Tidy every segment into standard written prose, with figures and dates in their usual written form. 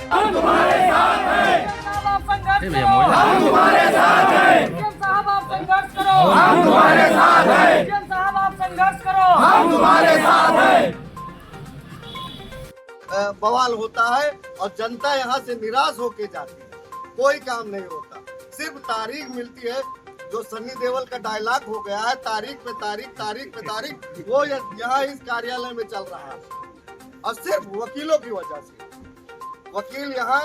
हम तुम्हारे साथ हैं। आप संघर्ष हम करो, तुम्हारे साथ हैं। सीएम साहब आप संघर्ष करो, हम तुम्हारे साथ हैं। सीएम साहब आप संघर्ष करो, हम तुम्हारे साथ हैं। बवाल होता है और जनता यहाँ से निराश होके जाती है, कोई काम नहीं होता, सिर्फ तारीख मिलती है। जो सन्नी देओल का डायलॉग हो गया है, तारीख पे तारीख, तारीख पे तारीख, वो यहाँ इस कार्यालय में चल रहा है और सिर्फ वकीलों की वजह से। वकील यहाँ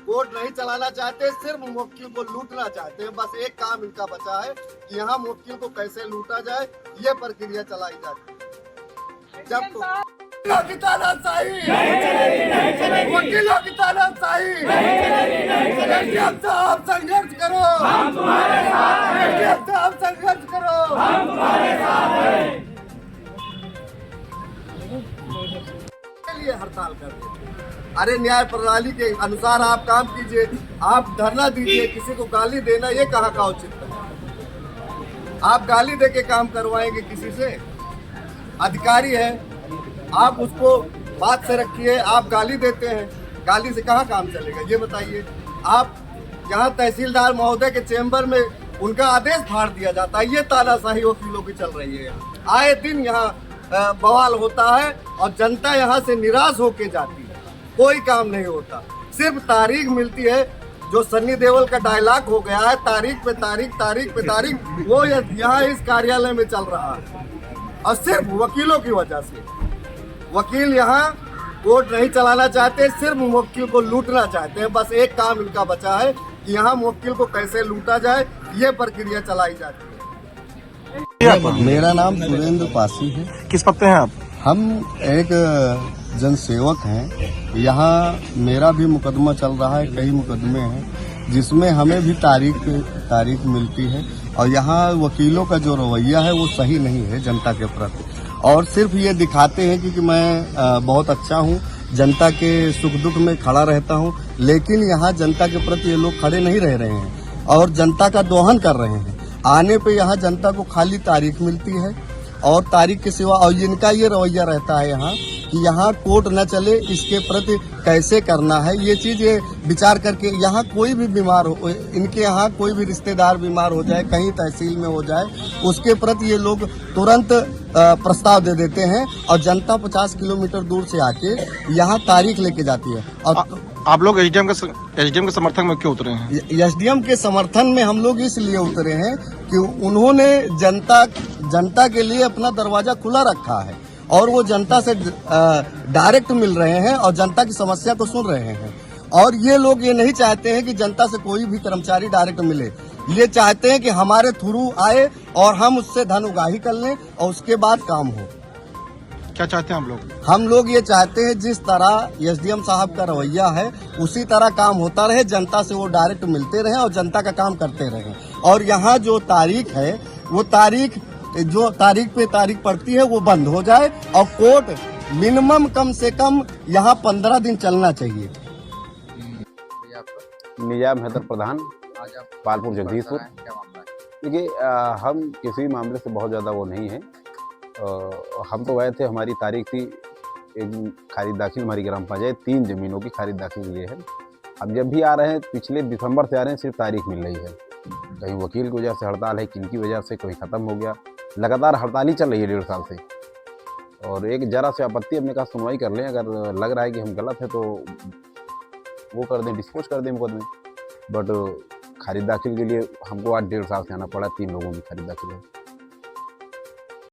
कोर्ट नहीं चलाना चाहते, सिर्फ वकील को लूटना चाहते हैं। बस एक काम इनका बचा है कि यहाँ वकील को कैसे लूटा जाए, ये प्रक्रिया चलाई जाती है। जब वकीलों की तानाशाही, वकीलों की तानाशाही, सीएम साहब संघर्ष करो, हम तुम्हारे साथ हैं। सीएम साहब संघर्ष करो, हम तुम्हारे साथ हैं। के लिए हड़ताल कर देते हैं। अरे न्याय प्रणाली के अनुसार आप काम कीजिए, आप धरना दीजिए, किसी को गाली देना ये कहाँ का उचित है? आप गाली दे के काम करवाएंगे किसी से? अधिकारी है, आप उसको बात से रखिए, आप गाली देते हैं, गाली से कहाँ काम चलेगा ये बताइए। आप यहाँ तहसीलदार महोदय के चेंबर में उनका आदेश फाड़ दिया जाता है, ये तानाशाही वकीलों की चल रही है। यहाँ आए दिन यहाँ बवाल होता है और जनता यहाँ से निराश होके जाती है, कोई काम नहीं होता, सिर्फ तारीख मिलती है। जो सन्नी देओल का डायलॉग हो गया है, तारीख पे तारीख, तारीख पे तारीख, वो यहाँ इस कार्यालय में चल रहा है और सिर्फ वकीलों की वजह से। वकील यहाँ कोर्ट नहीं चलाना चाहते, सिर्फ वकील को लूटना चाहते हैं। बस एक काम इनका बचा है कि यहाँ वकील को कैसे लूटा जाए, ये प्रक्रिया चलाई जाती है। मेरा नाम सुरेंद्र पासी है। किस पद पे हैं आप? हम एक जनसेवक हैं। यहाँ मेरा भी मुकदमा चल रहा है, कई मुकदमे हैं जिसमें हमें भी तारीख मिलती है और यहाँ वकीलों का जो रवैया है वो सही नहीं है जनता के प्रति, और सिर्फ ये दिखाते हैं कि मैं बहुत अच्छा हूँ, जनता के सुख दुख में खड़ा रहता हूँ, लेकिन यहाँ जनता के प्रति ये लोग खड़े नहीं रह रहे हैं और जनता का दोहन कर रहे हैं। आने पे यहाँ जनता को खाली तारीख मिलती है और तारीख के सिवा, और इनका ये रवैया रहता है यहाँ कि यहाँ कोर्ट न चले, इसके प्रति कैसे करना है ये चीज़ ये विचार करके। यहाँ कोई भी बीमार हो, इनके यहाँ कोई भी रिश्तेदार बीमार हो जाए, कहीं तहसील में हो जाए, उसके प्रति ये लोग तुरंत प्रस्ताव दे देते हैं और जनता 50 किलोमीटर दूर से आके यहाँ तारीख लेके जाती है। और आप लोग एसडीएम के समर्थन में क्यों उतरे हैं? एसडीएम के समर्थन में हम लोग इसलिए उतरे हैं कि उन्होंने जनता के लिए अपना दरवाजा खुला रखा है और वो जनता से डायरेक्ट मिल रहे हैं और जनता की समस्या को सुन रहे हैं। और ये लोग ये नहीं चाहते हैं कि जनता से कोई भी कर्मचारी डायरेक्ट मिले, ये चाहते हैं कि हमारे थ्रू आए और हम उससे धन उगाही कर लें और उसके बाद काम हो। क्या चाहते हैं आप लोग? हम लोग ये चाहते हैं जिस तरह एसडीएम साहब का रवैया है उसी तरह काम होता रहे, जनता से वो डायरेक्ट मिलते रहे और जनता का काम करते रहे। और यहाँ जो तारीख है वो जो तारीख पे तारीख पड़ती है वो बंद हो जाए और कोर्ट मिनिमम कम से कम यहाँ 15 दिन चलना चाहिए। निजाम हैदर प्रधान, पालपुर जगदीशपुर। देखिए हम किसी मामले से बहुत ज़्यादा वो नहीं है। हम तो गए थे, हमारी तारीख थी एक खारिज दाखिल, हमारी ग्राम पंचायत 3 ज़मीनों की खारिज दाखिल के लिए है। अब जब भी आ रहे हैं, पिछले दिसंबर से आ रहे हैं, सिर्फ तारीख मिल रही है। कहीं वकील की वजह से हड़ताल है, किनकी वजह से कोई ख़त्म हो गया, लगातार हड़ताल ही चल रही है 1.5 साल से। और एक जरा से आपत्ति, हमने कहा सुनवाई कर लें, अगर लग रहा है कि हम गलत है तो वो कर दें, डिस्पोज कर दें मुकदमे। बट खारिज दाखिल के लिए हमको आज 1.5 साल से आना पड़ा, 3 लोगों की खारिज दाखिल है।